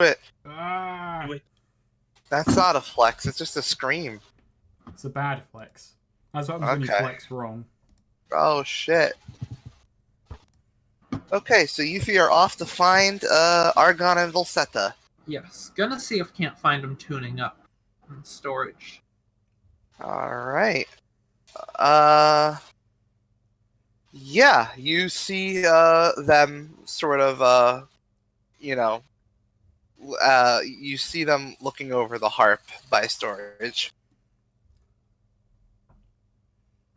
it. Ah! Do it. That's not a flex. It's just a scream. It's a bad flex. That's what happens when you Okay. flex wrong. Oh shit. Okay, so you three are off to find Argon and Volseta. Yes. Gonna see if can't find them tuning up in storage. Alright. Yeah, you see them sort of you see them looking over the harp by storage.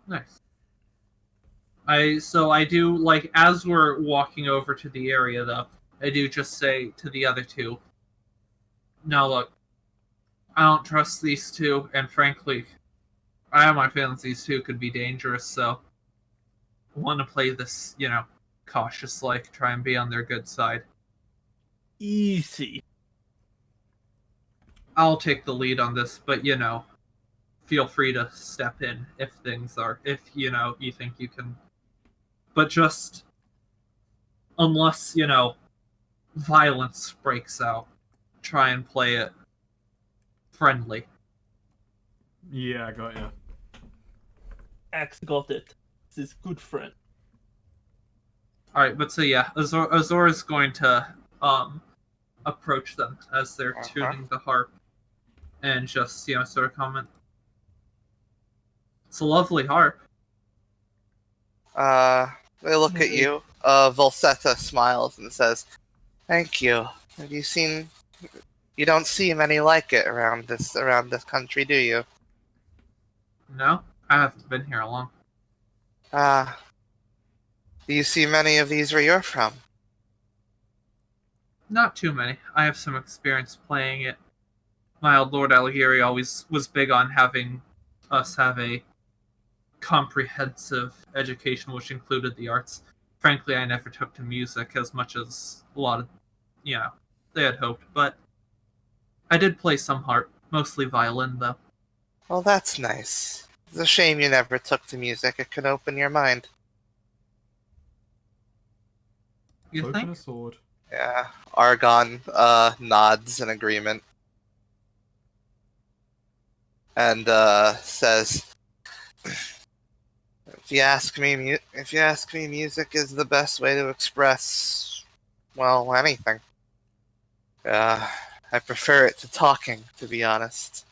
Nice. I do, like, as we're walking over to the area, though, I do just say to the other two, now look, I don't trust these two, and frankly, I have my feelings these two could be dangerous, so I want to play this, cautious, like, try and be on their good side. Easy. I'll take the lead on this, but, feel free to step in if you think you can. But just, unless, violence breaks out, try and play it friendly. Yeah, I got you. Axe got it. This is good friend. Alright, but so yeah, Azor is going to approach them as they're tuning the harp and just, sort of comment. It's a lovely harp. They look at you. Volseta smiles and says, "Thank you. Have you seen? You don't see many like it around this country, do you?" No, I haven't been here long. Do you see many of these where you're from? Not too many. I have some experience playing it. My old Lord Alighieri always was big on having us have a comprehensive education, which included the arts. Frankly, I never took to music as much as a lot of, they had hoped. But I did play some harp, mostly violin, though. Well, that's nice. It's a shame you never took to music. It could open your mind. You Open think? a sword. Yeah. Argon nods in agreement. And says, if you ask me, music is the best way to express, well, anything. I prefer it to talking, to be honest.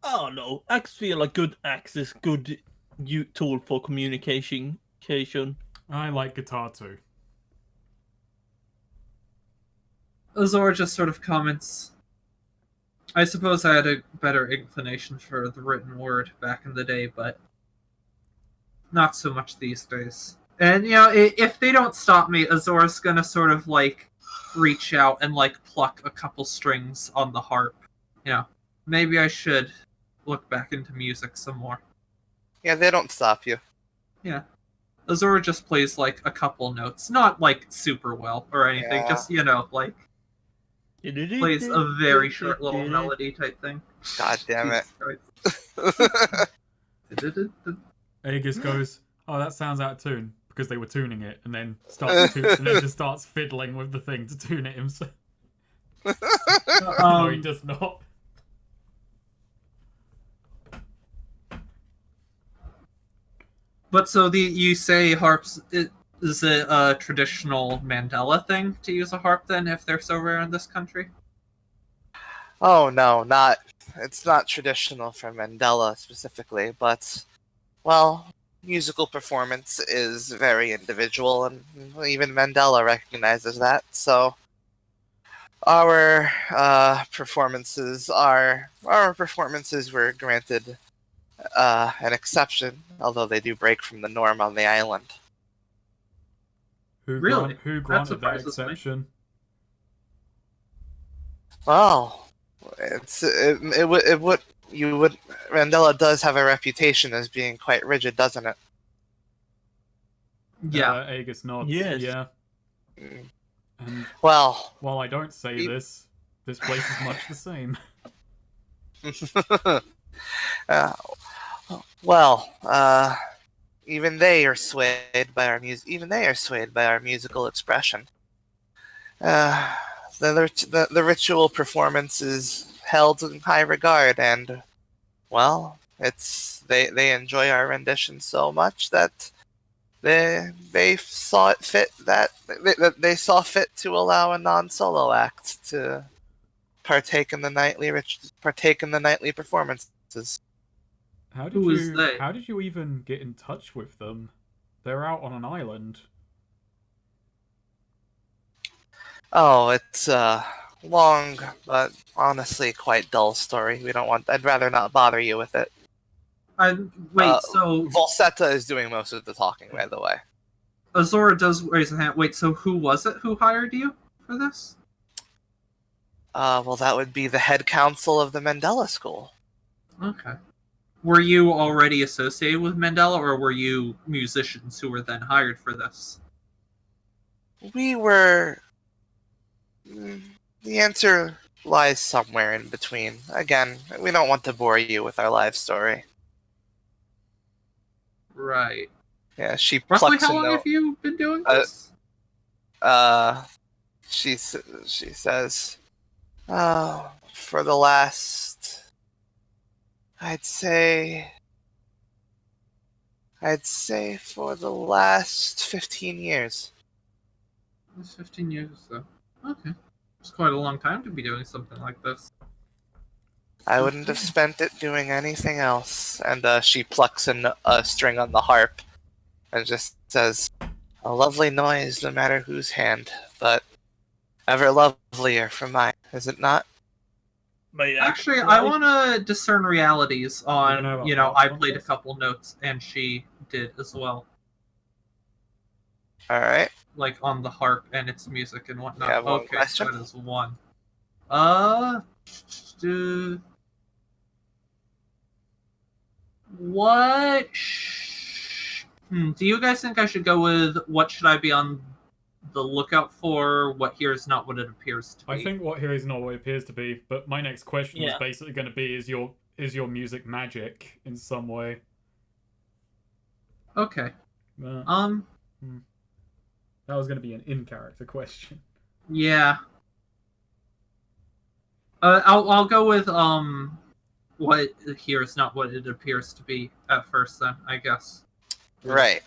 Oh no, axe feel a good axe is good tool for communication. I like guitar too. Azor just sort of comments, I suppose I had a better inclination for the written word back in the day, but not so much these days. And, if they don't stop me, Azor's gonna sort of, like, reach out and, like, pluck a couple strings on the harp. Maybe I should look back into music some more. Yeah, they don't stop you. Yeah. Azor just plays, like, a couple notes. Not, like, super well or anything. Yeah. Just, like, plays a very short little melody type thing. God damn it. Aegis goes, "Oh, that sounds out of tune," because they were tuning it, and then just starts fiddling with the thing to tune it himself. No, he does not. But so you say harps, is it a traditional Mandela thing to use a harp then, if they're so rare in this country? Oh no, it's not traditional for Mandela specifically, but, well, musical performance is very individual, and even Mandela recognizes that, so our performances were granted an exception, although they do break from the norm on the island. Who Really? granted that surprises me. exception? Well, Mandela does have a reputation as being quite rigid, doesn't it? Yeah. Aegis nods. Yes. Yeah. Mm. And Well, while I don't say this place is much the same. even they are swayed by our musical expression. The the ritual performance is held in high regard, and well, they enjoy our rendition so much that they saw it fit they saw fit to allow a non-solo act to partake in the nightly performances. Who is they? How did you even get in touch with them? They're out on an island. Oh, it's a long but honestly quite dull story. I'd rather not bother you with it. So Volseta is doing most of the talking, by the way. Azora does raise a hand. Wait, so who was it who hired you for this? Well, that would be the head council of the Mandela School. Okay. Were you already associated with Mandela, or were you musicians who were then hired for this? We were. The answer lies somewhere in between. Again, we don't want to bore you with our life story. Right. Yeah, she Roughly plucks how a long note. have you been doing this? She says, "Oh, for the last, I'd say for the last 15 years." It's 15 years or so. Okay. It's quite a long time to be doing something like this. I wouldn't have spent it doing anything else. And she plucks a string on the harp and just says, "A lovely noise, no matter whose hand, but ever lovelier for mine, is it not?" Actually, I want to discern realities on, I played a couple notes and she did as well. Alright. Like on the harp and its music and whatnot. You have one Okay, question? so that is one. What? Do you guys think I should go with what should I be on the lookout for? What here is not what it appears to be. I think what here is not what it appears to be. But my next question was Yeah. basically going to be: is your music magic in some way? Okay. That was going to be an in-character question. Yeah. I'll go with what here is not what it appears to be at first. Then I guess. With, Right.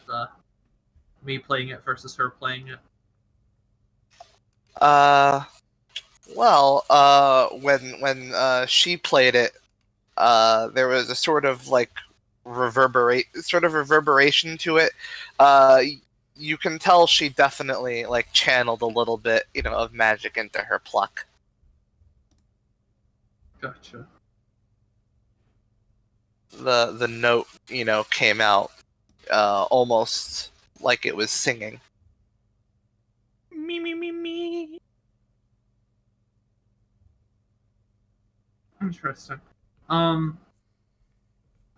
me playing it versus her playing it. When she played it, there was a sort of like reverberation to it. You can tell she definitely like channeled a little bit, of magic into her pluck. Gotcha. The note, came out almost like it was singing. Me. Interesting. I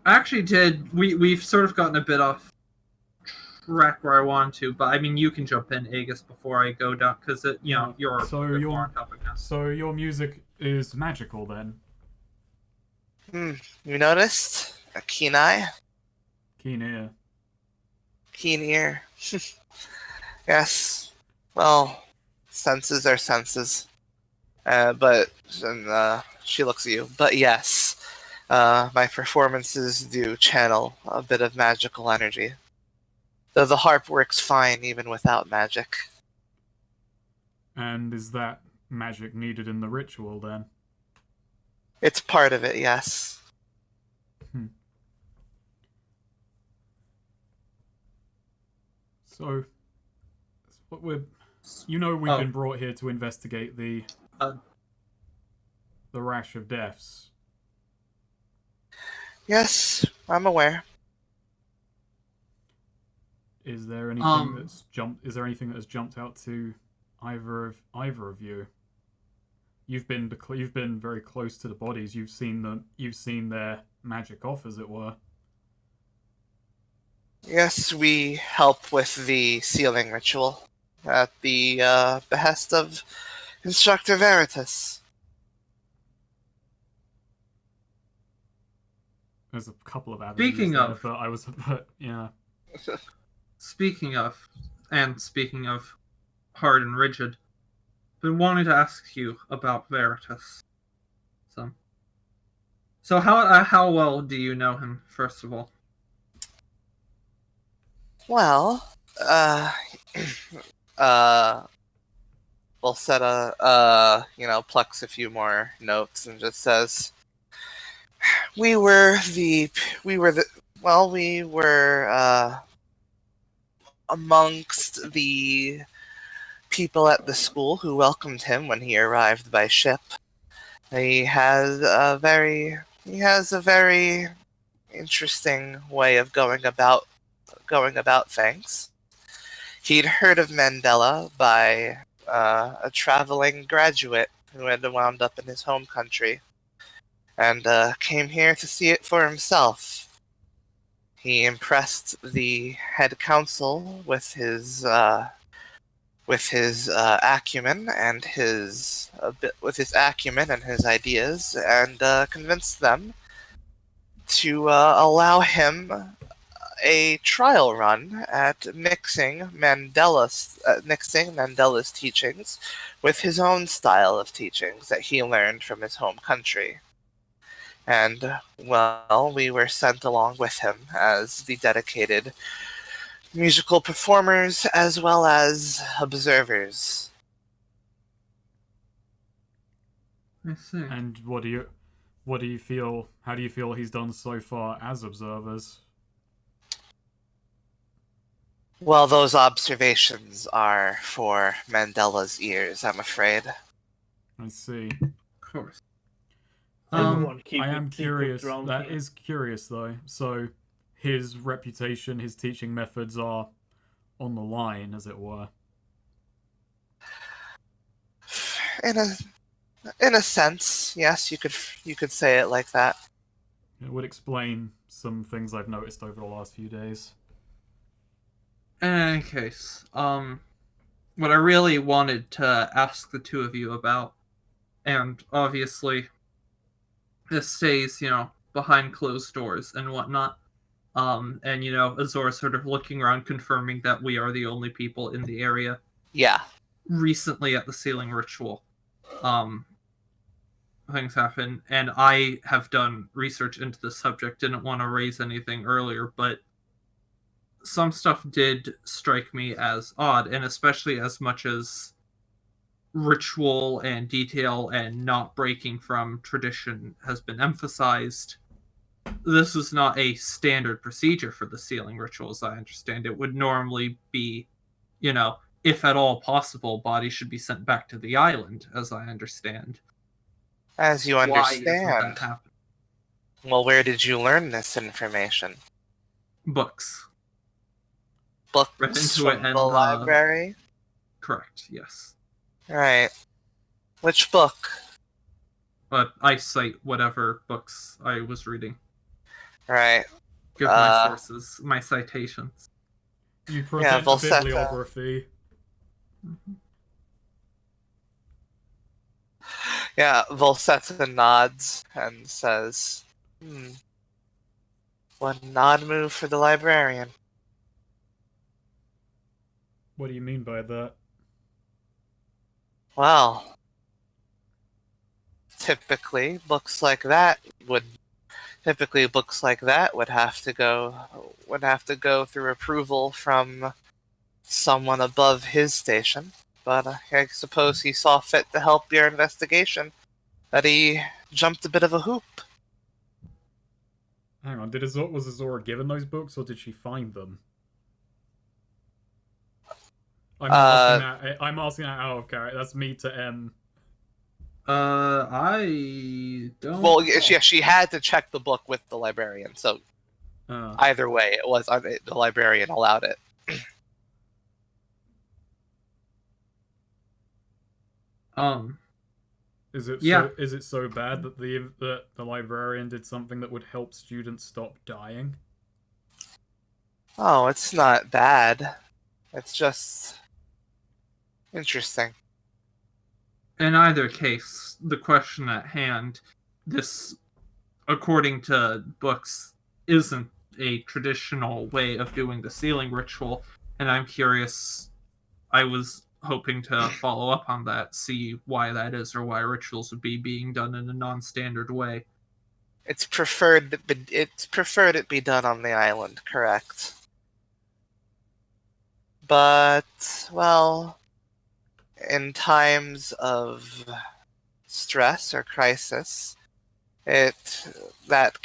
actually did. We've sort of gotten a bit off track where I want to, but I mean, you can jump in, Aegis, before I go down, because you're So a bit you're- more on topic now. So your music is magical then? You noticed a keen eye, Keen ear. keen ear. Yes. Well, senses are senses. But she looks at you. But yes, my performances do channel a bit of magical energy. Though the harp works fine even without magic. And is that magic needed in the ritual then? It's part of it, yes. So, what we've been brought here to investigate the rash of deaths. Yes, I'm aware. Is there anything that's jumped? Is there anything that has jumped out to either of you? You've been very close to the bodies. You've seen their magic off, as it were. Yes, we help with the sealing ritual at the behest of Instructor Veritas. There's a couple of avenues Speaking there, of- but yeah. Speaking of hard and rigid, been wanting to ask you about Veritas. So how well do you know him, first of all? Well, uh, Volsetta, plucks a few more notes and just says, we were amongst the people at the school who welcomed him when he arrived by ship. He has a very interesting way of going about things. He'd heard of Mandela by a traveling graduate who had wound up in his home country, and came here to see it for himself. He impressed the head council with his acumen and his ideas, and convinced them to allow him a trial run at mixing Mandela's teachings with his own style of teachings that he learned from his home country. And, well, we were sent along with him as the dedicated musical performers as well as observers. I see. And what do you feel? How do you feel he's done so far as observers? Well, those observations are for Mandela's ears, I'm afraid. I see. Of course. Everyone keep I it am secret curious. around That here. is curious, though. So, his reputation, his teaching methods are on the line, as it were. In a sense, yes, you could say it like that. It would explain some things I've noticed over the last few days. In any case, what I really wanted to ask the two of you about, and obviously this stays, behind closed doors and whatnot, and, Azor sort of looking around confirming that we are the only people in the area Yeah. recently at the sealing ritual. Things happen, and I have done research into the subject, didn't want to raise anything earlier, but some stuff did strike me as odd, and especially as much as ritual and detail and not breaking from tradition has been emphasized. This is not a standard procedure for the sealing ritual, as I understand. It would normally be, if at all possible, bodies should be sent back to the island, as I understand. As you Why isn't understand. that happening? Well, where did you learn this information? Books. Books Read into from it the and, library? Correct, yes. Right. Which book? But I cite whatever books I was reading. Right. Give my sources, my citations. You present a Volsetta. bibliography. Yeah, Volsetta nods and says, one nod move for the librarian. What do you mean by that? Well, typically books like that would have to go through approval from someone above his station. But I suppose he saw fit to help your investigation, that he jumped a bit of a hoop. Hang on, was Azora given those books, or did she find them? I'm asking that out of character. That's me to M. I don't. Well, she had to check the book with the librarian, so either way, it was the librarian allowed it. Is it so bad that the librarian did something that would help students stop dying? Oh, it's not bad. It's just interesting. In either case, the question at hand, this, according to books, isn't a traditional way of doing the sealing ritual, and I'm curious. I was hoping to follow up on that, see why that is, or why rituals would be being done in a non-standard way. It's preferred it be done on the island, correct? But, well, in times of stress or crisis, that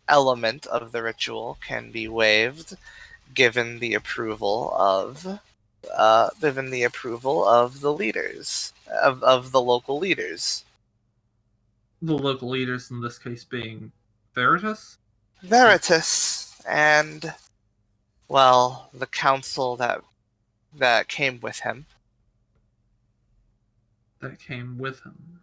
element of the ritual can be waived, given the approval of the leaders of the local leaders. The local leaders in this case being Veritas? Veritas and, well, the council that came with him. That came with him.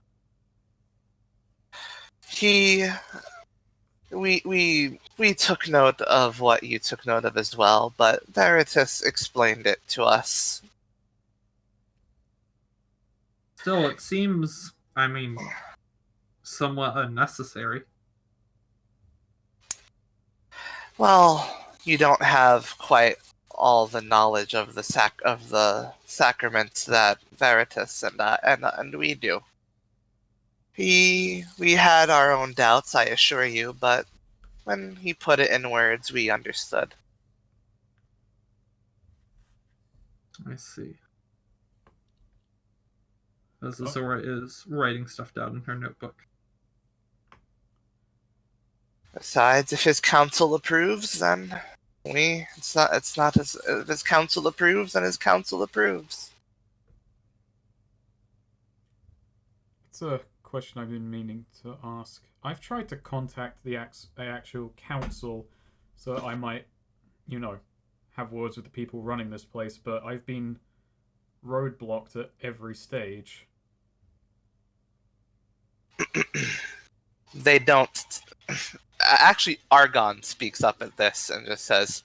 We took note of what you took note of as well, but Veritas explained it to us. Still, it seems, somewhat unnecessary. Well, you don't have quite all the knowledge of the sacraments that Veritas and we do. We had our own doubts, I assure you, but when he put it in words, we understood. I see. As Azora is writing stuff down in her notebook. Besides, if his council approves, then it's not if his council approves, then his council approves. It's a question I've been meaning to ask. I've tried to contact the actual council so that I might, have words with the people running this place, but I've been roadblocked at every stage. They don't. Actually, Argon speaks up at this and just says,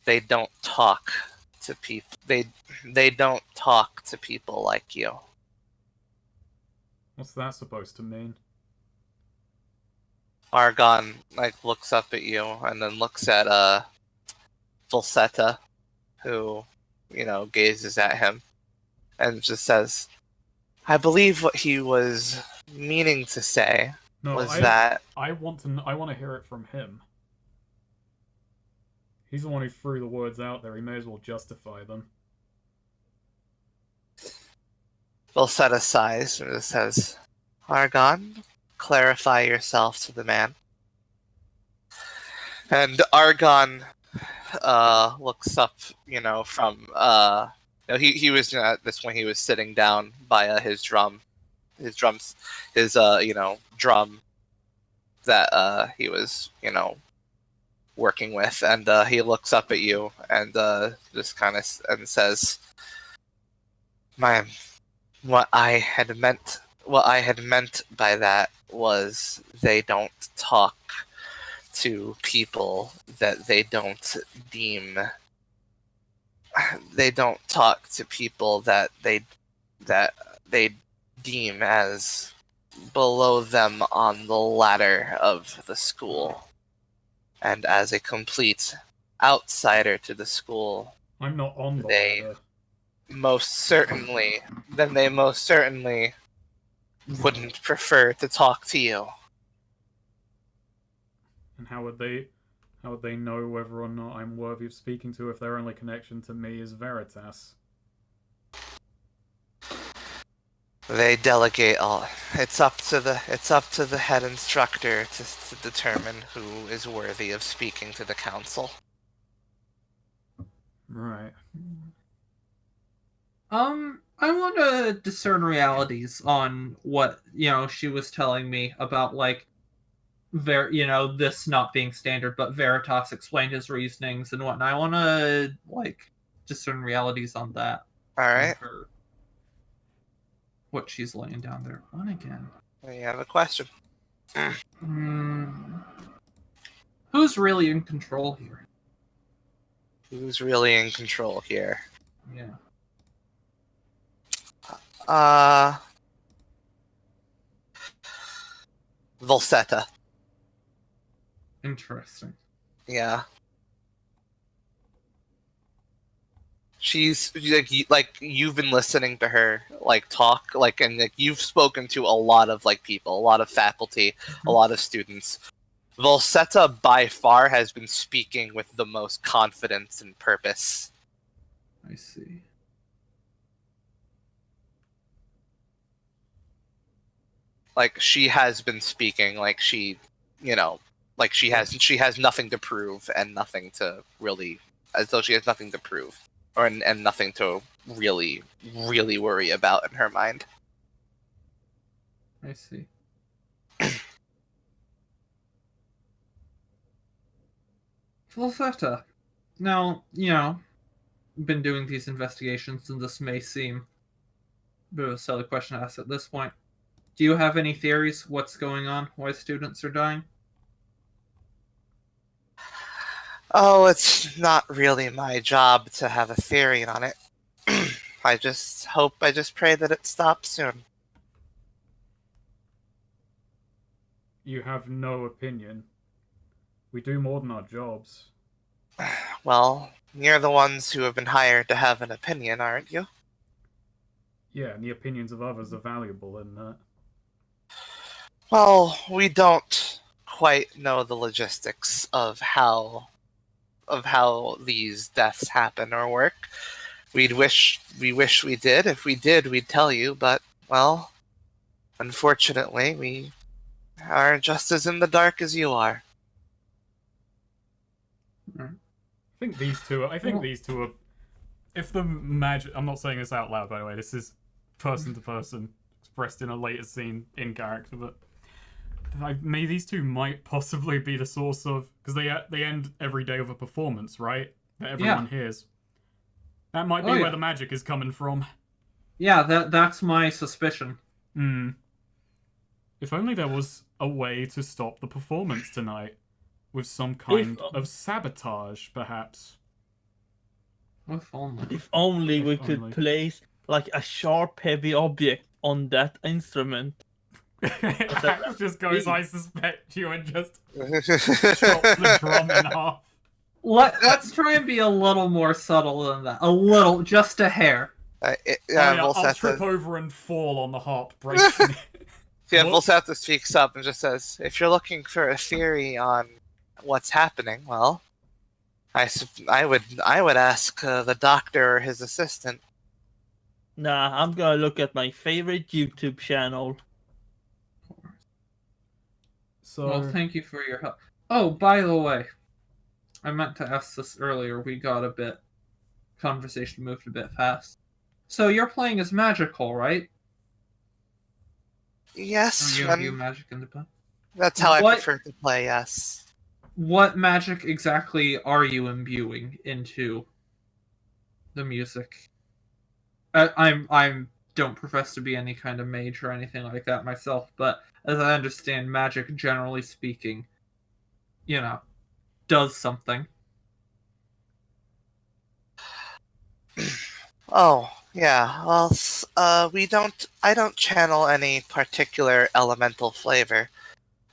"They don't talk to people. They don't talk to people like you." What's that supposed to mean? Argon looks up at you and then looks at Falsetta, who gazes at him, and just says, "I believe what he was meaning to say that I want to hear it from him. He's the one who threw the words out there. He may as well justify them." Falsetta sighs and says, "Argon, clarify yourself to the man." And Argon looks up, from he was at this point he was sitting down by his drum that he was working with, and he looks up at you and just kind of and says, what I had meant by that was they don't talk to people that they don't talk to people that they deem as below them on the ladder of the school, and as a complete outsider to the school. I'm not on the they ladder. most certainly wouldn't prefer to talk to you. And how would they know whether or not I'm worthy of speaking to if their only connection to me is Veritas? They delegate all. It's up to the head instructor to determine who is worthy of speaking to the council. Right. I want to discern realities on what, she was telling me about, this not being standard, but Veritas explained his reasonings and whatnot. I want to, discern realities on that. Alright. What she's laying down there. What again? You have a question. Who's really in control here? Who's really in control here? Yeah. Volsetta. Interesting. Yeah. She's like you've been listening to her like talk and like you've spoken to a lot of like people, a lot of faculty, a lot of students. Volseta by far has been speaking with the most confidence and purpose. I see. Like she has been speaking like she, like she has nothing to prove and nothing to really, as though she has nothing to prove and nothing to really worry about in her mind. I see. Falsetta. Now, been doing these investigations, and this may seem a bit of a silly question to ask at this point. Do you have any theories what's going on, why students are dying? Oh, it's not really my job to have a theory on it. I just pray that it stops soon. You have no opinion. We do more than our jobs. Well, you're the ones who have been hired to have an opinion, aren't you? Yeah, and the opinions of others are valuable in that. Well, we don't quite know the logistics of how these deaths happen or work. We wish we did. If we did, we'd tell you, but well, unfortunately, we are just as in the dark as you are. I think these two are. If the magic. I'm not saying this out loud, by the way. This is person to person, expressed in a later scene in character. But maybe these two might possibly be the source of, because they end every day with a performance, right? That everyone hears. That might be where the magic is coming from. Yeah, that's my suspicion. If only there was a way to stop the performance tonight. With some kind of sabotage, perhaps. If only we could place like a sharp, heavy object on that instrument. Axe just goes, I suspect you, and just chops the drum in half. Let's try and be a little more subtle than that. A little, just a hair. I'll trip over and fall on the harp, breaking it. Yeah, Volseta speaks up and just says, if you're looking for a theory on what's happening, well, I would ask the doctor or his assistant. Nah, I'm gonna look at my favorite YouTube channel. So, well, thank you for your help. Oh, by the way, I meant to ask this earlier. Conversation moved a bit fast. So you're playing as magical, right? Yes. Are you magic in the play? That's how I prefer to play, yes. What magic exactly are you imbuing into the music? I don't profess to be any kind of mage or anything like that myself, but as I understand, magic, generally speaking, does something. Oh, yeah. Well, I don't channel any particular elemental flavor.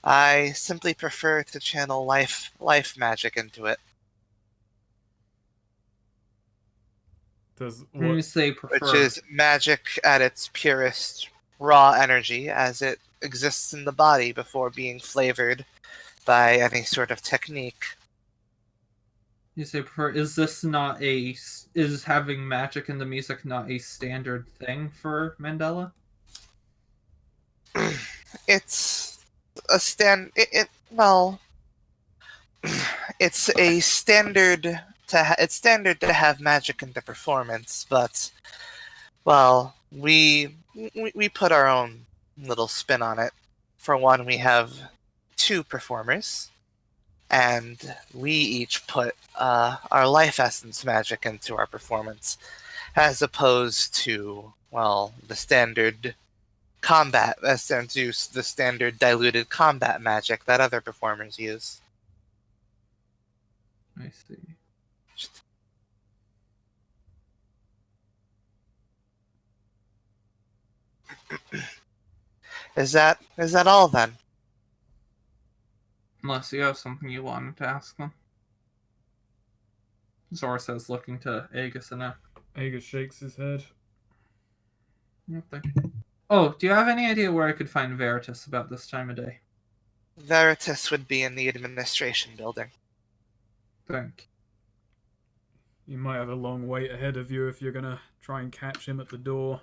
I simply prefer to channel life magic into it. When you say prefer, which is magic at its purest, raw energy as it exists in the body before being flavored by any sort of technique. You say prefer. Is having magic in the music not a standard thing for Mandela? It's a it's a standard it's standard to have magic in the performance, but well, we put our own little spin on it. For one, we have 2 performers, and we each put our life essence magic into our performance, as opposed to, well, the standard combat, the standard diluted combat magic that other performers use. I see. Is that all then? Unless you have something you wanted to ask them. Zora says, looking to Aegis and Aegis shakes his head. Nothing. Oh, do you have any idea where I could find Veritas about this time of day? Veritas would be in the administration building. Thank You might have a long wait ahead of you if you're gonna try and catch him at the door.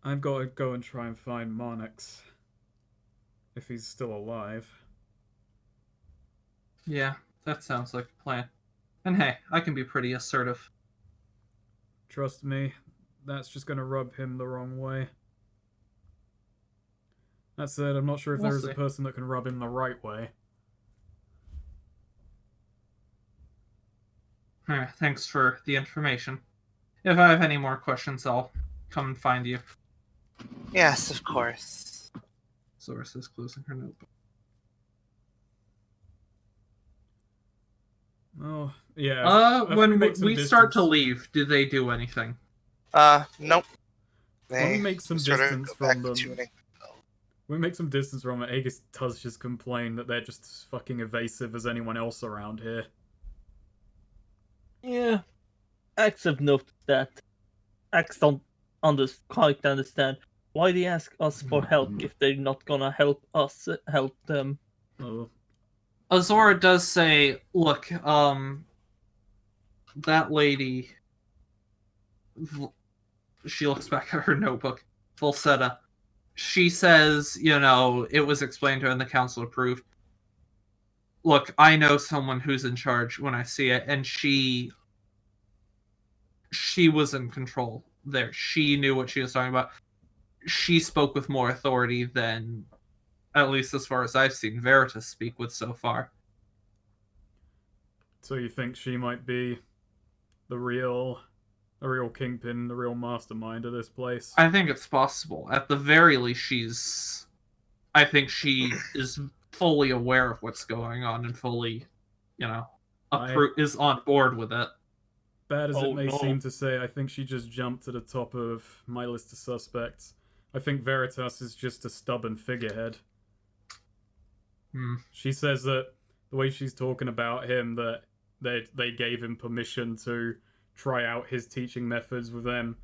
I've got to go and try and find Marnix. If he's still alive. Yeah, that sounds like a plan. And hey, I can be pretty assertive. Trust me, that's just gonna rub him the wrong way. That said, I'm not sure if We'll there is see. a person that can rub him the right way. Alright, thanks for the information. If I have any more questions, I'll come and find you. Yes, of course. Source is closing her notebook. Oh, yeah. if When make some we start to distance- leave, do they do anything? Nope. Why don't we They make some sort of distance go back from to them? tuning. We make some distance from it. Aegis does just complain that they're just as fucking evasive as anyone else around here. Yeah. Axe have noticed that. Axe don't quite understand why they ask us for help if they're not gonna help us help them. Oh, Azora does say, look, that lady... She looks back at her notebook. Falsetta. She says, it was explained to her and the council approved. Look, I know someone who's in charge when I see it, and she was in control there. She knew what she was talking about. She spoke with more authority than, at least as far as I've seen, Veritas speak with so far. so you think she might be the real kingpin, the real mastermind of this place? I think it's possible. At the very least, I think she is fully aware of what's going on and fully, is on board with it. Bad as Oh, it may no. seem to say, I think she just jumped to the top of my list of suspects. I think Veritas is just a stubborn figurehead. She says that the way she's talking about him, that they gave him permission to try out his teaching methods with them.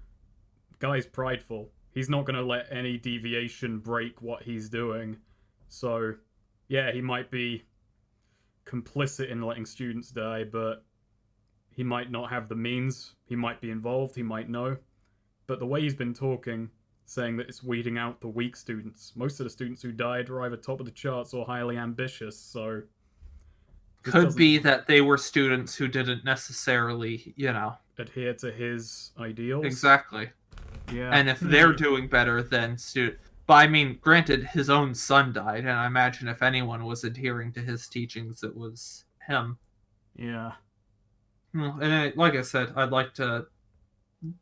Guy's prideful. He's not going to let any deviation break what he's doing. So, yeah, he might be complicit in letting students die, but he might not have the means. He might be involved, he might know. But the way he's been talking, saying that it's weeding out the weak students. Most of the students who died were either top of the charts or highly ambitious, so... this Could doesn't be that they were students who didn't necessarily, adhere to his ideals. Exactly. Yeah. And if they're doing better than but I mean, granted, his own son died, and I imagine if anyone was adhering to his teachings, it was him. Yeah. Well, and like I said,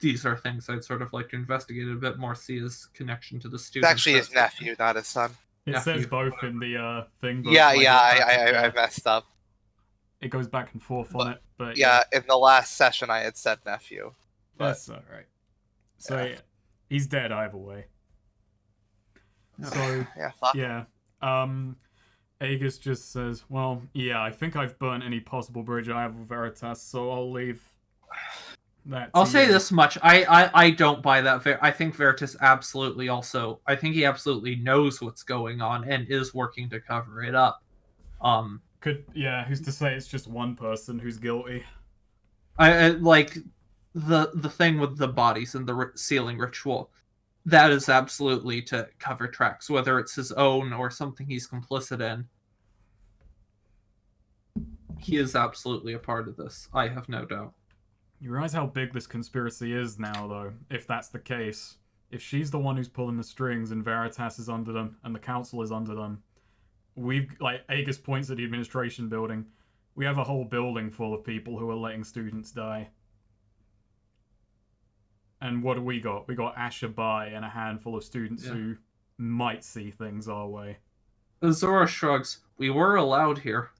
these are things I'd sort of like to investigate a bit more, see his connection to the It's students. actually his nephew, not his son. It Nephew. says both in the thing. But Yeah, like, I messed up. it goes back and forth on it, but Yeah, in the last session I had said nephew. But that's alright. So yeah, he's dead either way. So yeah, fuck. yeah, Aegis just says, "Well, yeah, I think I've burnt any possible bridge I have with Veritas, so I'll leave that." I'll to say you." this much: I don't buy that. I think Veritas absolutely also. I think he absolutely knows what's going on and is working to cover it up. Who's to say it's just one person who's guilty? I like the thing with the bodies and the sealing ritual. That is absolutely to cover tracks, whether it's his own or something he's complicit in. He is absolutely a part of this. I have no doubt. You realize how big this conspiracy is now, though, if that's the case. If she's the one who's pulling the strings and Veritas is under them and the council is under them, Aegis points at the administration building, we have a whole building full of people who are letting students die. And what do we got? We got Asher Bai and a handful of students who might see things our way. Azora shrugs. We were allowed here.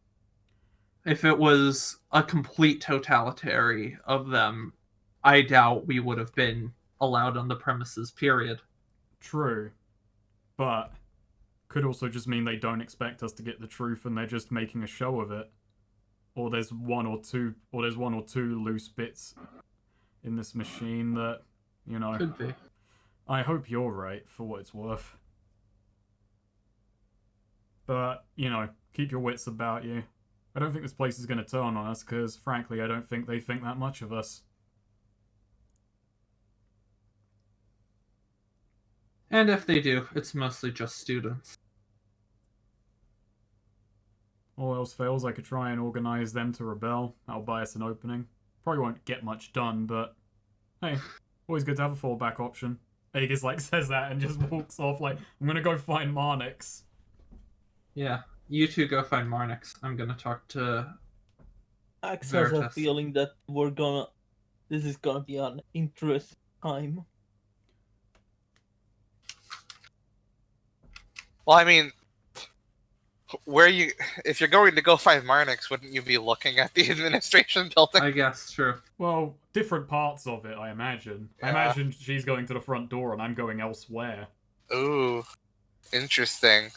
If it was a complete totalitarian of them, I doubt we would have been allowed on the premises, period. True. But could also just mean they don't expect us to get the truth and they're just making a show of it. Or there's one or two loose bits in this machine that, you know, Could be. I hope you're right for what it's worth. But, you know, keep your wits about you. I don't think this place is going to turn on us, because, frankly, I don't think they think that much of us. And if they do, it's mostly just students. All else fails, I could try and organize them to rebel. That'll buy us an opening. Probably won't get much done, but hey, always good to have a fallback option. Aegis like says that and just walks off like, I'm gonna go find Marnix. Yeah, you two go find Marnix. I'm gonna talk to Axe has a Veritas. feeling that this is gonna be an interesting time. Well, I mean, if you're going to go find Marnix, wouldn't you be looking at the administration building? I guess, true. Well, different parts of it, I imagine. I Yeah. imagine she's going to the front door and I'm going elsewhere. Ooh, interesting.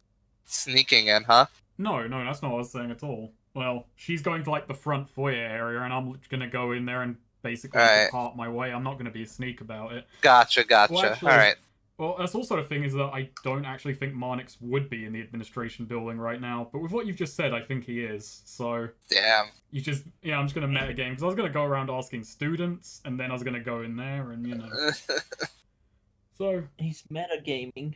Sneaking in, huh? No, that's not what I was saying at all. Well, she's going to like the front foyer area and I'm gonna go in there and basically Alright. depart my way. I'm not gonna be a sneak about it. Gotcha. Well, actually, Alright. Well, that's also the thing is that I don't actually think Marnix would be in the administration building right now. But with what you've just said, I think he is. So Damn. I'm just gonna metagame because I was gonna go around asking students, and then I was gonna go in there, and you know. So He's metagaming.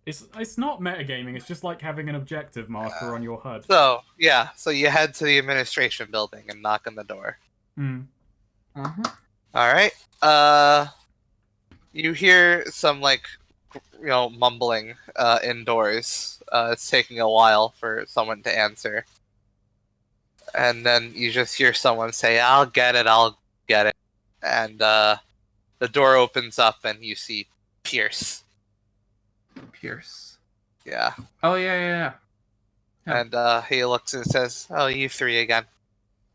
it's not metagaming. It's just like having an objective marker on your HUD. So you head to the administration building and knock on the door. Hmm. Uh-huh. Alright. You hear some, mumbling indoors. It's taking a while for someone to answer. And then you just hear someone say, I'll get it. And the door opens up and you see Pierce. Pierce. Yeah. Oh, yeah. Yeah. And he looks and says, oh, you three again.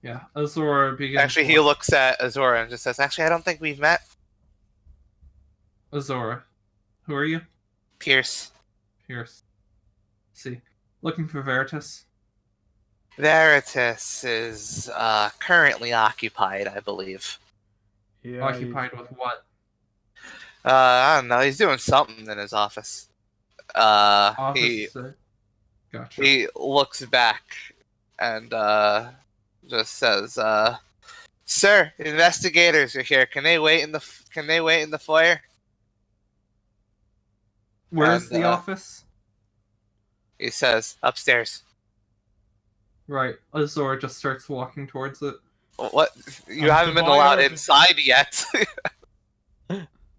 Yeah. Azora begins. Actually, he looks at Azora and just says, actually, I don't think we've met. Azora. Who are you? Pierce. Pierce. See. Looking for Veritas. Veritas is currently occupied, I believe. Yeah. Occupied with what? I don't know. He's doing something in his office. Office. Gotcha. He looks back and just says, "Sir, investigators are here. Can they wait in the foyer?" Where's and, the office? He says, "Upstairs." Right. Azora just starts walking towards it. What? You haven't been allowed inside yet.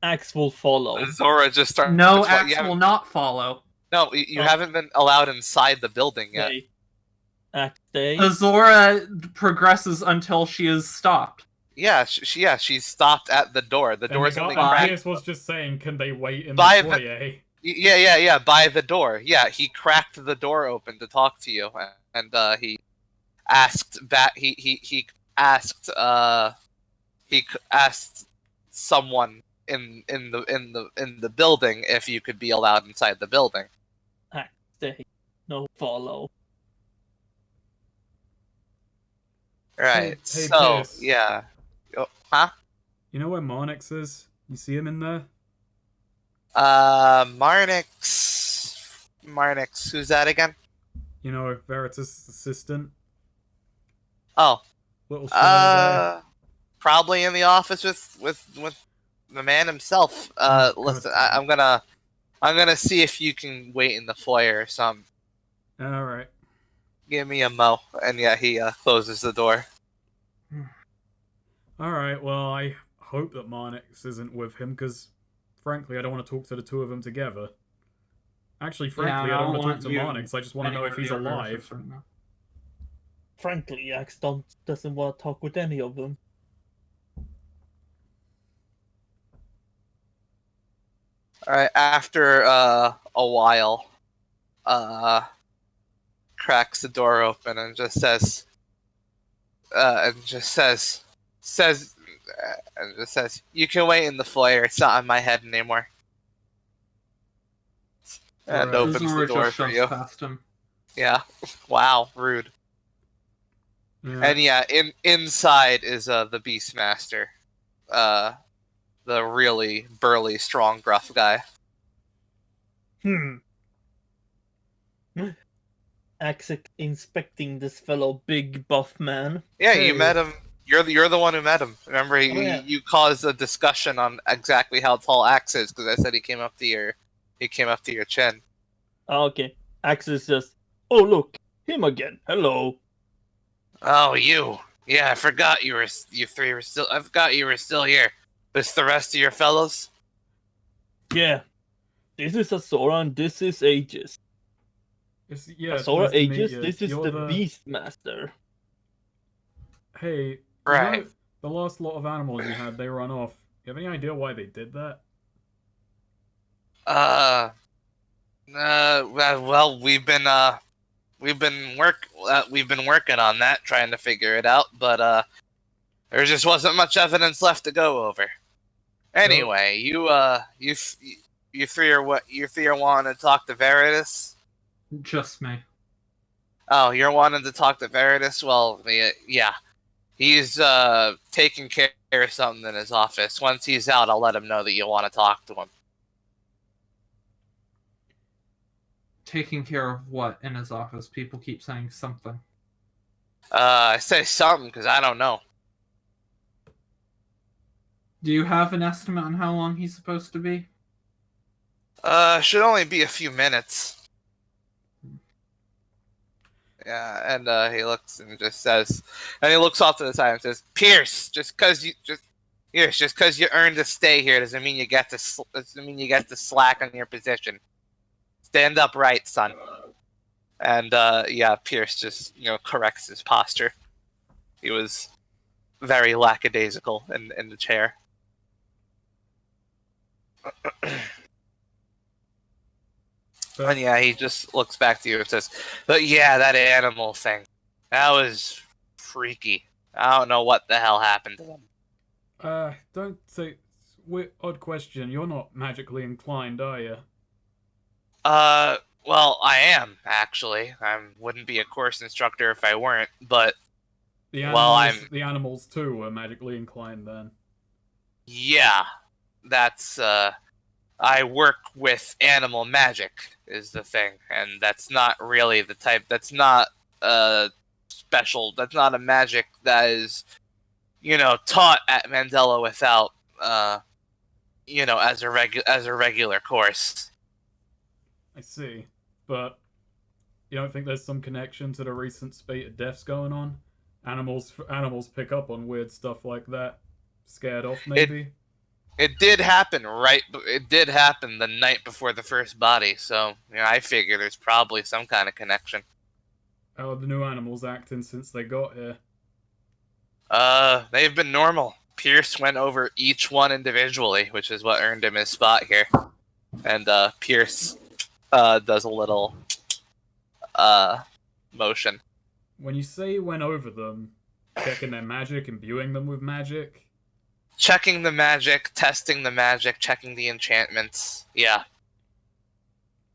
Axe will follow. Zora just starts. No, you Axe haven't- will not follow. No, you haven't been allowed inside the building yet. Stay. Axe stay. Azora progresses until she is stopped. Yeah, she's stopped at the door. The door's only cracked. Pierce was just saying, can they wait in By the the- foyer? Yeah, by the door. Yeah, he cracked the door open to talk to you, and he asked back. He asked someone in the building if you could be allowed inside the building. Axe stay. No follow. Right. Hey, so Pierce. yeah. Oh, huh? You know where Marnix is? You see him in there? Marnix. Who's that again? You know, Veritas' assistant. Oh. Little there. Probably in the office with the man himself. Listen, I'm gonna see if you can wait in the foyer or something. All right. Give me a mo. And yeah, he closes the door. All right. Well, I hope that Marnix isn't with him because, frankly, I don't want to talk to the two of them together. Actually, frankly, I don't want to talk to Marnix. I just want to know if he's alive. Right now. Frankly, Axe doesn't want to talk with any of them. Alright, after a while, cracks the door open and just says, you can wait in the foyer, it's not on my head anymore. And Alright. opens Azora the door just for shoves you. past him. Yeah. Wow, rude. And yeah, inside is the Beastmaster, the really burly, strong, gruff guy. Axel inspecting this fellow, big buff man. Yeah, Hey. you met him. You're the one who met him. Remember, you caused a discussion on exactly how tall Axe is because I said he came up to your chin. Oh, okay. Axel's just, oh look, him again. Hello. Oh, you. Yeah, I forgot you three were still. I forgot you were still here. This the rest of your fellows? Yeah. This is Azora and this is Aegis. Azora, nice to meet Aegis, you. this is You're the Beastmaster. Hey, Right. you know, the last lot of animals you had, they run off. You have any idea why they did that? Well, we've been working on that, trying to figure it out, but there just wasn't much evidence left to go over. Anyway, you three are wanting to talk to Veritas? Just me. Oh, you're wanting to talk to Veritas? Well, yeah. He's taking care of something in his office. Once he's out, I'll let him know that you want to talk to him. Taking care of what in his office? People keep saying something. I say something because I don't know. Do you have an estimate on how long he's supposed to be? Should only be a few minutes. Yeah, and he looks and just says, and he looks off to the side and says, "Pierce, just because you earned to stay here doesn't mean you get to slack on your position. Stand upright, son." And yeah, Pierce just corrects his posture. He was very lackadaisical in the chair. And yeah, he just looks back to you and says, "But yeah, that animal thing, that was freaky. I don't know what the hell happened to them." Don't say... Odd question. You're not magically inclined, are you? Well, I am, actually. I wouldn't be a course instructor if I weren't, but... The animals too were magically inclined then. Yeah, that's, I work with animal magic, is the thing, and that's not really the type... That's not, special... That's not a magic that is, taught at Mandela without, as a regular course. I see. But you don't think there's some connection to the recent spate of deaths going on? Animals pick up on weird stuff like that. Scared off, maybe? It did happen, right? It did happen the night before the first body, so I figure there's probably some kind of connection. How are the new animals acting since they got here? They've been normal. Pierce went over each one individually, which is what earned him his spot here. And Pierce does a little motion. When you say you went over them, checking their magic, imbuing them with magic? Checking the magic, testing the magic, checking the enchantments. Yeah.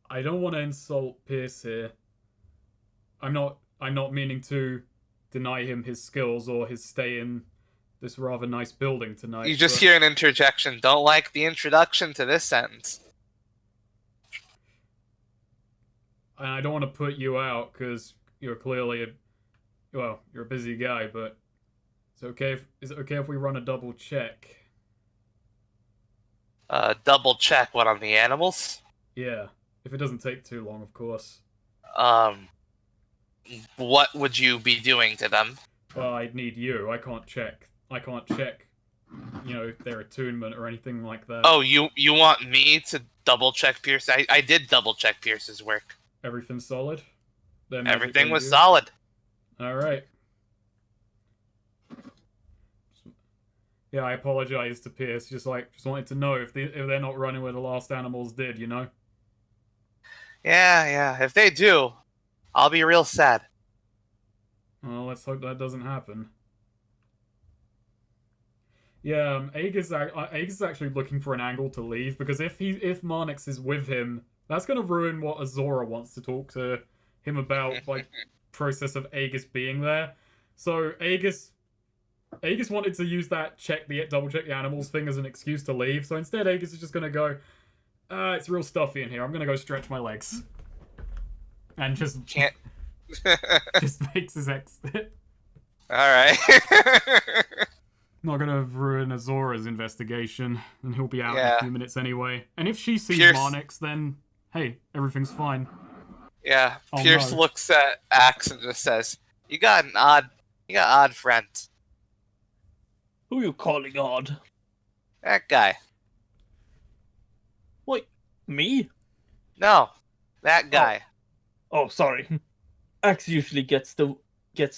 I don't want to insult Pierce here. I'm not meaning to deny him his skills or his stay in this rather nice building tonight. You just hear an interjection. Don't like the introduction to this sentence. And I don't want to put you out because you're clearly you're a busy guy, but is it okay if we run a double check? Double check what on the animals? Yeah, if it doesn't take too long, of course. What would you be doing to them? Well, I'd need you. I can't check, their attunement or anything like that. Oh, you want me to double check Pierce? I did double check Pierce's work. Everything solid? Everything was solid. Alright. Yeah, I apologize to Pierce. Just wanted to know if they're not running where the last animals did, Yeah. If they do, I'll be real sad. Well, let's hope that doesn't happen. Yeah, Aegis is actually looking for an angle to leave, because if Marnix is with him, that's going to ruin what Azora wants to talk to him about, process of Aegis being there. So Aegis wanted to use that double check the animals thing as an excuse to leave. So instead, Aegis is just gonna go. It's real stuffy in here. I'm gonna go stretch my legs, and just Can't. just makes his exit. All right. Not gonna ruin Azora's investigation, and he'll be out in Yeah. a few minutes anyway. And if she sees Pierce- Marnix, then hey, everything's fine. Yeah. Oh, Pierce no. looks at Axe and just says, "You got odd friends. Who you calling odd? That guy. Wait, me? No, that guy. Oh, sorry. Axe usually gets the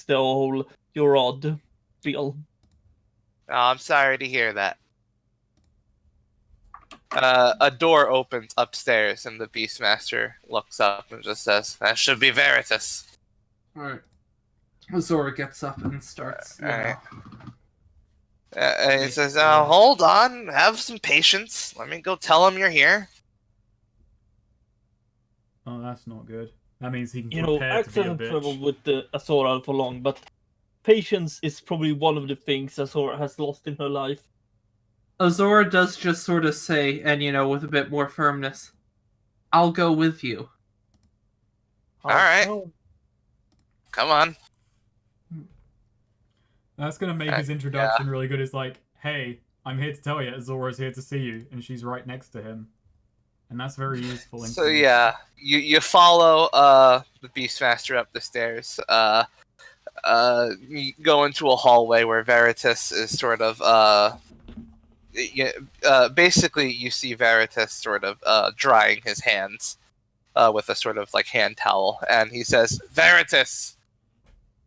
whole you're odd feel. Oh, I'm sorry to hear that." A door opens upstairs, and the Beastmaster looks up and just says, "That should be Veritas." Alright. Azora gets up and starts. Alright. And he says, "Hold on, have some patience. Let me go tell him you're here." Oh, that's not good. That means he can You know, prepare Axe to be a hasn't bitch. traveled with the Azora for long, but patience is probably one of the things Azora has lost in her life. Azora does just sort of say, and with a bit more firmness, "I'll go with you." All right. no. Come on. That's gonna make his introduction really good. It's like, hey, I'm here to tell you, Azora's here to see you, and she's right next to him. And that's very useful. So yeah, you follow the Beastmaster up the stairs. You go into a hallway where Veritas is sort of basically you see Veritas sort of drying his hands with a sort of like hand towel, and he says, "Veritas,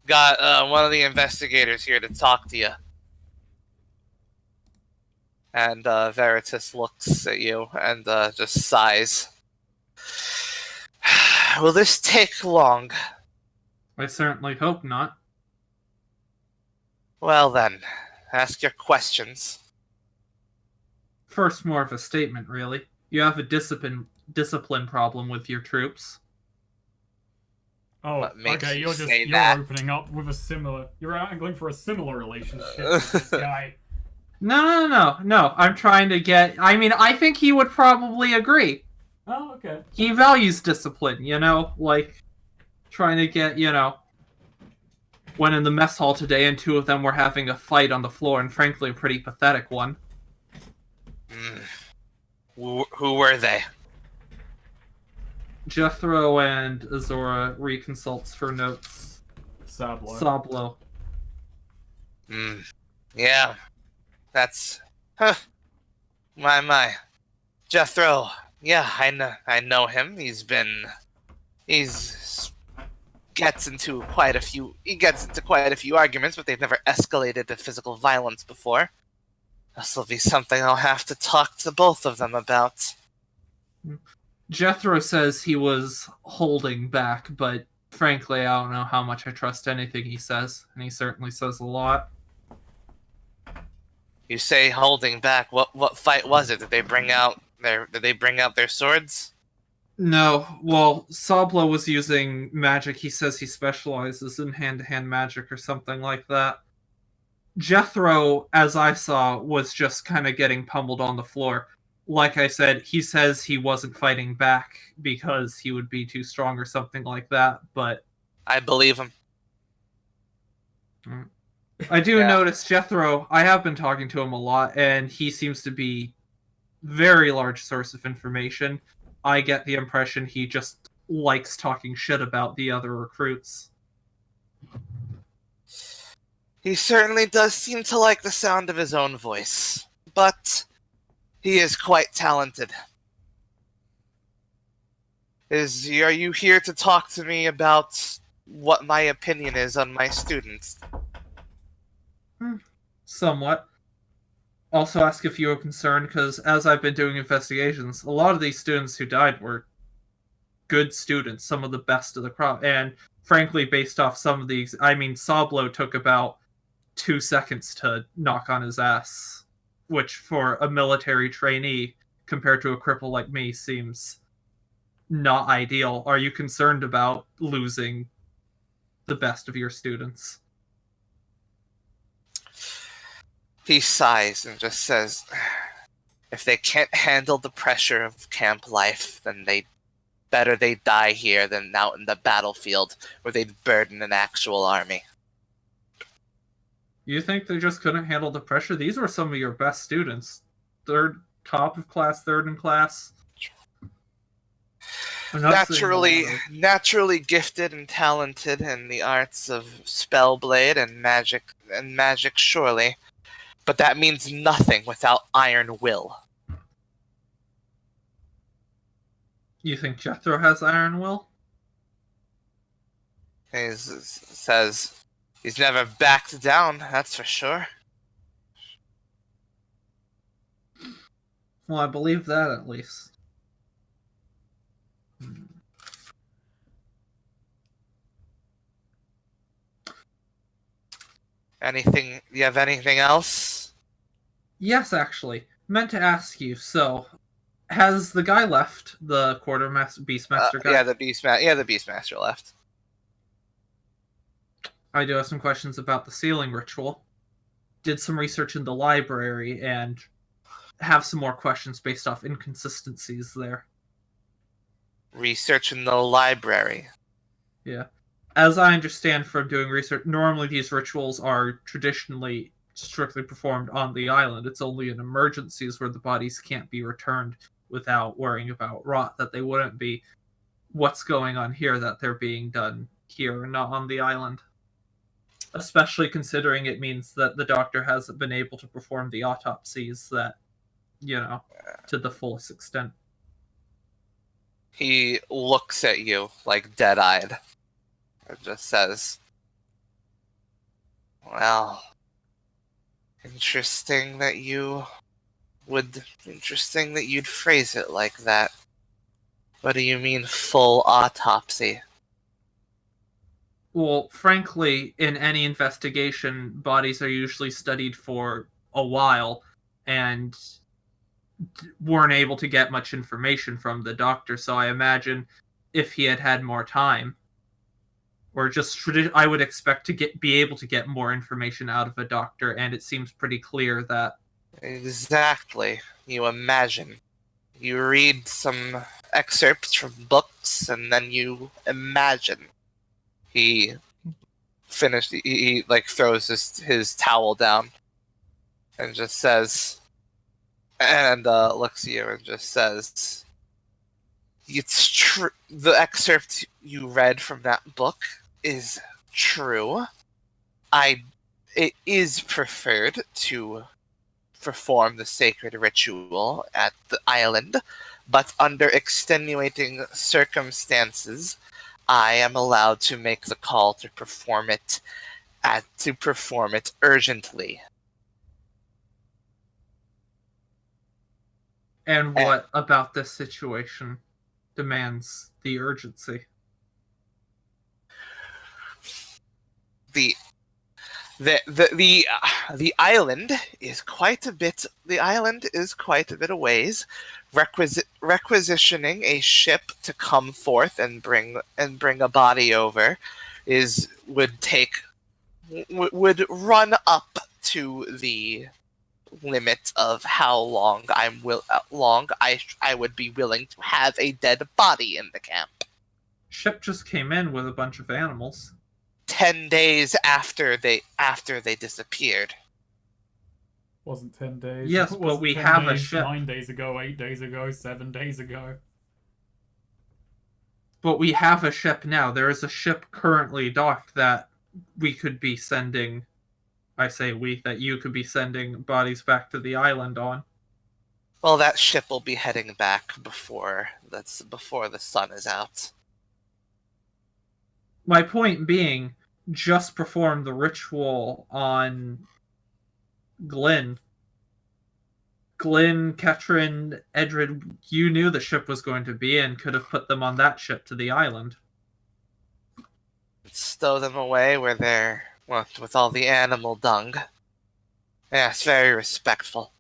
got one of the investigators here to talk to you." And Veritas looks at you and just sighs. "Will this take long?" I certainly hope not. "Well then, ask your questions." First, more of a statement, really. You have a discipline problem with your troops. Oh, What makes okay. you You're say that? opening up with a similar. You're angling for a similar relationship with this guy. No. I'm trying to get. I mean, I think he would probably agree. Oh, okay. He values discipline, like trying to get, Went in the mess hall today and two of them were having a fight on the floor, and frankly, a pretty pathetic one. Who were they? Jethro and Azora reconsults for notes. Sablo. Yeah. That's... Huh. My. Jethro. Yeah, I know him. He gets into quite a few arguments, but they've never escalated to physical violence before. This will be something I'll have to talk to both of them about. Jethro says he was holding back, but frankly, I don't know how much I trust anything he says, and he certainly says a lot. You say holding back. What fight was it? Did they bring out their swords? No, well, Sablo was using magic. He says he specializes in hand-to-hand magic or something like that. Jethro, as I saw, was just kind of getting pummeled on the floor. Like I said, he says he wasn't fighting back because he would be too strong or something like that, but... I believe him. I do notice Jethro, I have been talking to him a lot, and he seems to be a very large source of information. I get the impression he just likes talking shit about the other recruits. He certainly does seem to like the sound of his own voice, but he is quite talented. Are you here to talk to me about what my opinion is on my students? Somewhat. Also ask if you were concerned, because as I've been doing investigations, a lot of these students who died were good students, some of the best of the crop, and frankly, based off some of these, Sablo took about 2 seconds to knock on his ass, which for a military trainee, compared to a cripple like me, seems not ideal. Are you concerned about losing the best of your students? He sighs and just says, if they can't handle the pressure of camp life, then they die here than out in the battlefield where they'd burden an actual army. You think they just couldn't handle the pressure? These were some of your best students. Top of class, third in class. Naturally gifted and talented in the arts of spellblade and magic surely. But that means nothing without iron will. You think Jethro has iron will? He says he's never backed down, that's for sure. Well, I believe that at least. You have anything else? Yes, actually. Meant to ask you, so has the guy left, the Beastmaster guy? Yeah, the Beastmaster left. I do have some questions about the sealing ritual. Did some research in the library and have some more questions based off inconsistencies there. Research in the library. Yeah. As I understand from doing research, normally these rituals are traditionally strictly performed on the island. It's only in emergencies where the bodies can't be returned without worrying about rot that they wouldn't be. What's going on here that they're being done here and not on the island? Especially considering it means that the doctor hasn't been able to perform the autopsies that, to the fullest extent. He looks at you like dead-eyed and just says, well, interesting that you'd phrase it like that. What do you mean, full autopsy? Well, frankly, in any investigation, bodies are usually studied for a while and weren't able to get much information from the doctor, so I imagine if he had had more time, or just I would expect to be able to get more information out of a doctor, and it seems pretty clear that... Exactly. You imagine. You read some excerpts from books, and then you imagine. He finished. He throws his towel down, and just says, and looks at you and just says, "It's true. The excerpt you read from that book is true. It is preferred to perform the sacred ritual at the island, but under extenuating circumstances, I am allowed to make the call to perform it urgently." And what about this situation demands the urgency? The island is quite a bit. The island is quite a bit a ways. Requisitioning a ship to come forth and bring a body over would run up to the limit of how long I would be willing to have a dead body in the camp. Ship just came in with a bunch of animals. 10 days after they disappeared. Wasn't 10 days. Yes, but we have a ship. 9 days ago, 8 days ago, 7 days ago. But we have a ship now. There is a ship currently docked that we could be sending... I say we, that you could be sending bodies back to the island on. Well, that ship will be heading back before the sun is out. My point being, just perform the ritual on Glyn. Glyn, Ketrin, Edred, you knew the ship was going to be in, could have put them on that ship to the island. Stow them away where they're with all the animal dung. Yes, very respectful.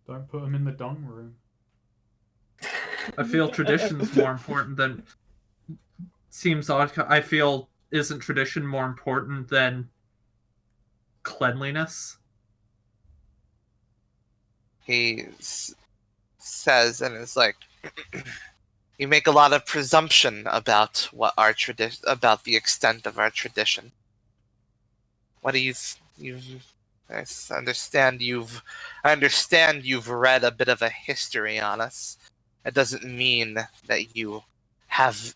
Don't put them in the dung room. I feel tradition's more important than... Seems odd. I feel, isn't tradition more important than cleanliness? he says, and is like, "You make a lot of presumption about what our tradition, about the extent of our tradition. What do I understand you've read a bit of a history on us. It doesn't mean that you have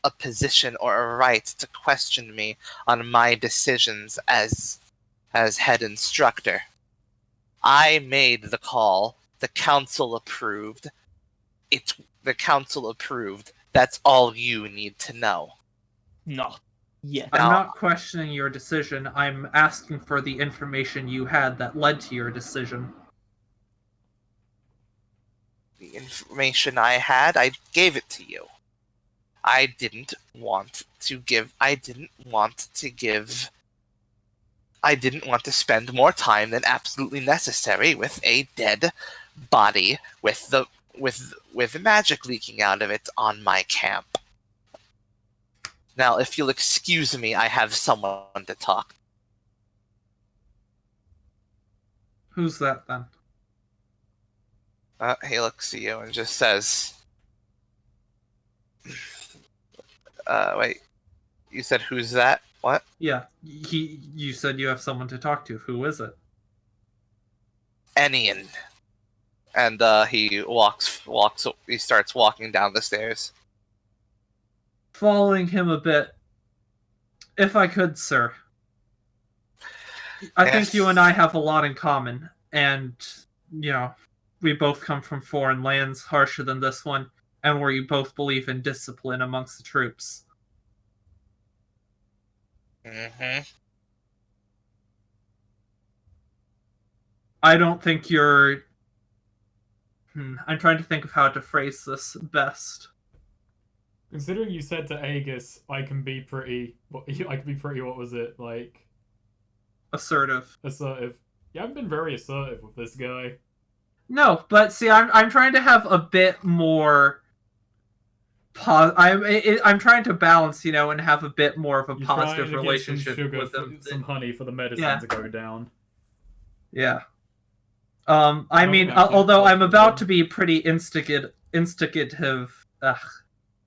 a position or a right to question me on my decisions as head instructor. I made the call. The council approved. The council approved. That's all you need to know." Not yet. I'm Now- not questioning your decision. I'm asking for the information you had that led to your decision. The information I had, I gave it to you. I didn't want to spend more time than absolutely necessary with a dead body with magic leaking out of it on my camp. Now, if you'll excuse me, I have someone to talk. Who's that then? He looks at you and just says, wait, you said who's that? What? Yeah, you said you have someone to talk to. Who is it? Enian. And he he starts walking down the stairs. Following him a bit. If I could, sir. I think you and I have a lot in common, and, we both come from foreign lands harsher than this one, and where you both believe in discipline amongst the troops. Mm-hmm. I don't think you're... I'm trying to think of how to phrase this best. Considering you said to Aegis, I can be pretty, what was it, like... Assertive. Assertive. You haven't been very assertive with this guy. No, but see, I'm trying to have a bit more... I'm trying to balance, and have a bit more of a You're positive trying to relationship get some sugar, with them. some honey for the medicine Yeah. to go down. Yeah. I mean, don't actually although I'm question about them. to be pretty instigative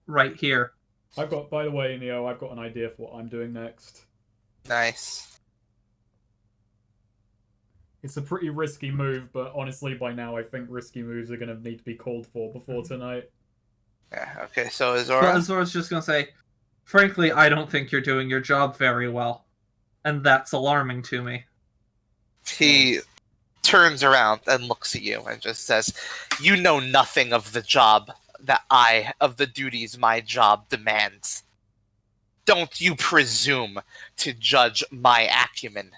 right here. By the way, Neo, I've got an idea for what I'm doing next. Nice. It's a pretty risky move, but honestly, by now, I think risky moves are going to need to be called for before tonight. Yeah, okay, so But Azora? Azora's just gonna say, frankly, I don't think you're doing your job very well. And that's alarming to me. He turns around and looks at you and just says, "You know nothing of the job of the duties my job demands. Don't you presume to judge my acumen.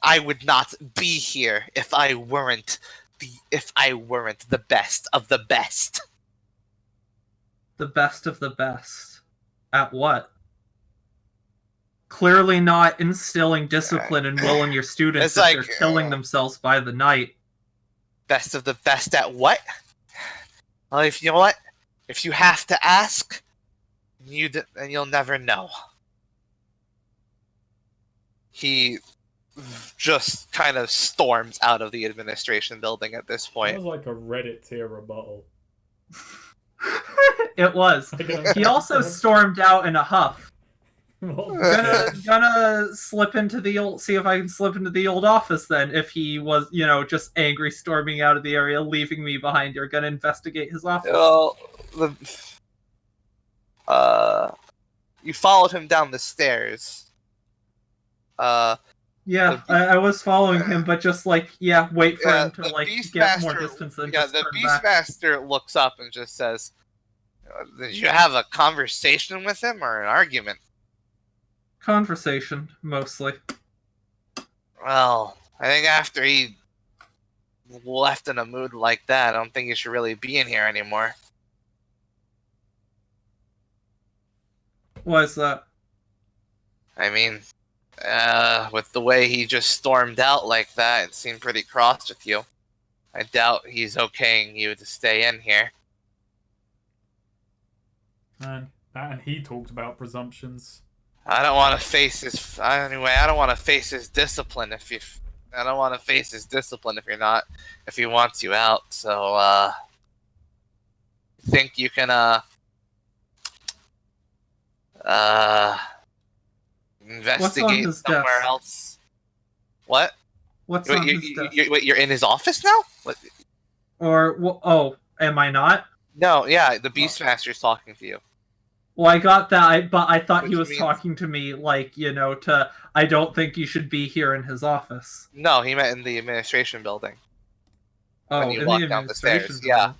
I would not be here if I weren't the best of the best." The best of the best. At what? Clearly not instilling discipline and will in your students It's if like, they're killing themselves by the night. Best of the best at what? Well, if you know what, if you have to ask, then you'll never know. He just kind of storms out of the administration building at this That point. was like a Reddit tier rebuttal. It was. He also stormed out in a huff. Gonna slip into see if I can slip into the old office then. If he was, just angry storming out of the area, leaving me behind, you're gonna investigate his office. Well, you followed him down the stairs. Yeah, I was following him, but just wait for him to the get more distance and just the turn back. Beastmaster looks up and just says, "Did you have a conversation with him or an argument?" Conversation, mostly. Well, I think after he left in a mood like that, I don't think he should really be in here anymore. Why is that? I mean, with the way he just stormed out like that, it seemed pretty cross with you. I doubt he's okaying you to stay in here. And he talked about presumptions. I don't want to face his discipline I don't want to face his discipline if he wants you out. So, think you can, investigate his somewhere desk? else? What? What's Wait, on his desk? wait, you're in his office now? What? Oh, am I not? No, yeah, the Beastmaster's talking to you. Well, I got that, but I thought he Which was means- talking to me like, I don't think you should be here in his office. No, he meant in the administration building. Oh, you in walk the down the stairs, administration yeah. building.